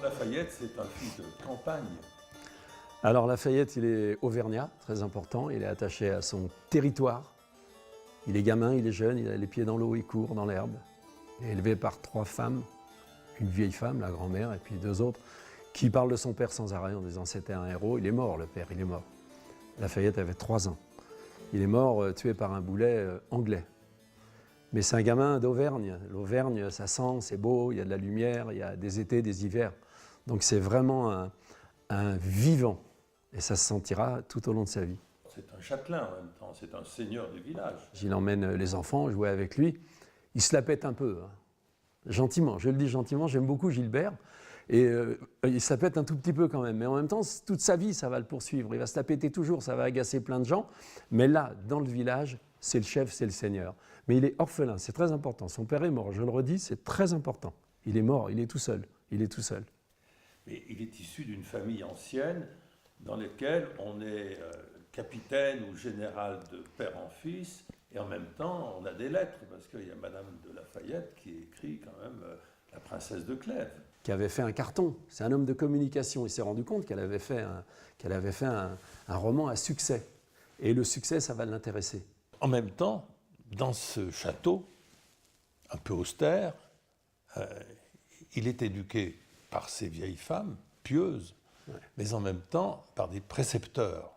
Lafayette, c'est un fils de campagne. Alors Lafayette, il est auvergnat, très important, il est attaché à son territoire. Il est gamin, il est jeune, il a les pieds dans l'eau, il court dans l'herbe. Il est élevé par 3 femmes, une vieille femme, la grand-mère, et puis 2 autres, qui parlent de son père sans arrêt en disant c'était un héros. Il est mort, le père, il est mort. Lafayette avait 3 ans. Il est mort tué par un boulet anglais. Mais c'est un gamin d'Auvergne. L'Auvergne, ça sent, c'est beau, il y a de la lumière, il y a des étés, des hivers. Donc c'est vraiment un vivant. Et ça se sentira tout au long de sa vie. C'est un châtelain en même temps, c'est un seigneur du village. J'y emmène les enfants, jouer avec lui. Il se la pète un peu, hein. Gentiment, je le dis gentiment, j'aime beaucoup Gilbert. Et il se la pète un tout petit peu quand même. Mais en même temps, toute sa vie, ça va le poursuivre. Il va se la péter toujours, ça va agacer plein de gens. Mais là, dans le village, c'est le chef, c'est le seigneur. Mais il est orphelin, c'est très important. Son père est mort, je le redis, c'est très important. Il est mort, il est tout seul. Il est tout seul. Mais il est issu d'une famille ancienne dans laquelle on est capitaine ou général de père en fils, et en même temps on a des lettres, parce qu'il y a Madame de Lafayette qui écrit quand même La princesse de Clèves. Qui avait fait un carton, c'est un homme de communication, il s'est rendu compte qu'elle avait fait un roman à succès. Et le succès, ça va l'intéresser. En même temps, dans ce château, un peu austère, il est éduqué par ces vieilles femmes pieuses, mais en même temps par des précepteurs.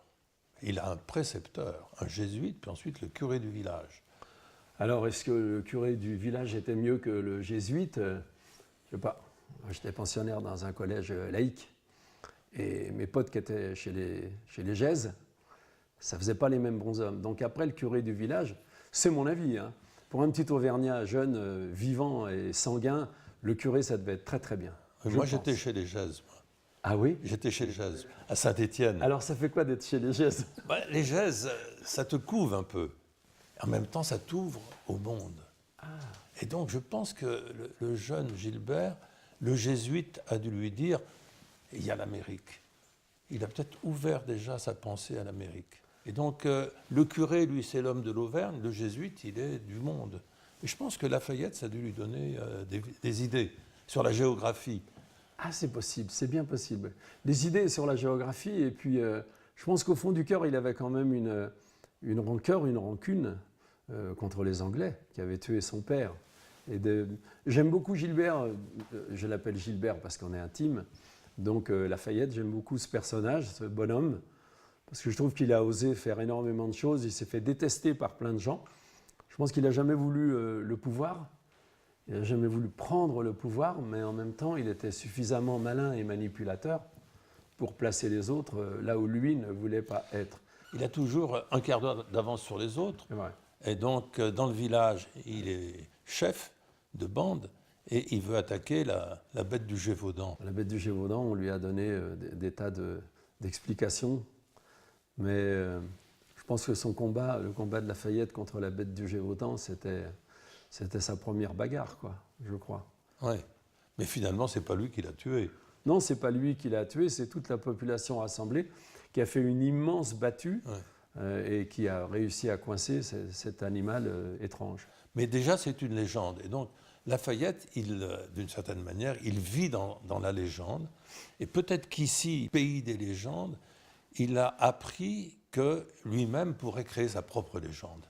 Il a un précepteur, un jésuite, puis ensuite le curé du village. Alors, est-ce que le curé du village était mieux que le jésuite? Je ne sais pas. J'étais pensionnaire dans un collège laïque. Et mes potes qui étaient chez les Gèses, ça ne faisait pas les mêmes bons hommes. Donc après, le curé du village, c'est mon avis, hein. Pour un petit Auvergnat jeune, vivant et sanguin, le curé, ça devait être très très bien. Moi, j'étais chez les Gèses. Ah oui? J'étais chez les Gèses, à Saint-Étienne. Alors, ça fait quoi d'être chez les Gèses? Les Gèses, ça te couve un peu. En même temps, ça t'ouvre au monde. Ah. Et donc, je pense que le jeune Gilbert, le jésuite a dû lui dire, il y a l'Amérique. Il a peut-être ouvert déjà sa pensée à l'Amérique. Et donc, le curé, lui, c'est l'homme de l'Auvergne, le jésuite, il est du monde. Et je pense que Lafayette, ça a dû lui donner des idées sur la géographie. Ah, c'est possible, c'est bien possible. Des idées sur la géographie, et puis je pense qu'au fond du cœur, il avait quand même une rancœur, une rancune contre les Anglais qui avaient tué son père. J'aime beaucoup Gilbert, je l'appelle Gilbert parce qu'on est intime, donc Lafayette, j'aime beaucoup ce personnage, ce bonhomme, parce que je trouve qu'il a osé faire énormément de choses, il s'est fait détester par plein de gens. Je pense qu'il n'a jamais voulu le pouvoir. Il n'a jamais voulu prendre le pouvoir, mais en même temps, il était suffisamment malin et manipulateur pour placer les autres là où lui ne voulait pas être. Il a toujours un quart d'heure d'avance sur les autres. C'est vrai. Et donc, dans le village, il est chef de bande et il veut attaquer la bête du Gévaudan. La bête du Gévaudan, on lui a donné des tas d'explications, mais je pense que son combat, le combat de Lafayette contre la bête du Gévaudan, c'était sa première bagarre, quoi, je crois. Oui, mais finalement, c'est pas lui qui l'a tué. Non, c'est pas lui qui l'a tué, c'est toute la population rassemblée qui a fait une immense battue et qui a réussi à coincer cet animal étrange. Mais déjà, c'est une légende. Et donc, Lafayette, d'une certaine manière, il vit dans la légende. Et peut-être qu'ici, pays des légendes, il a appris que lui-même pourrait créer sa propre légende.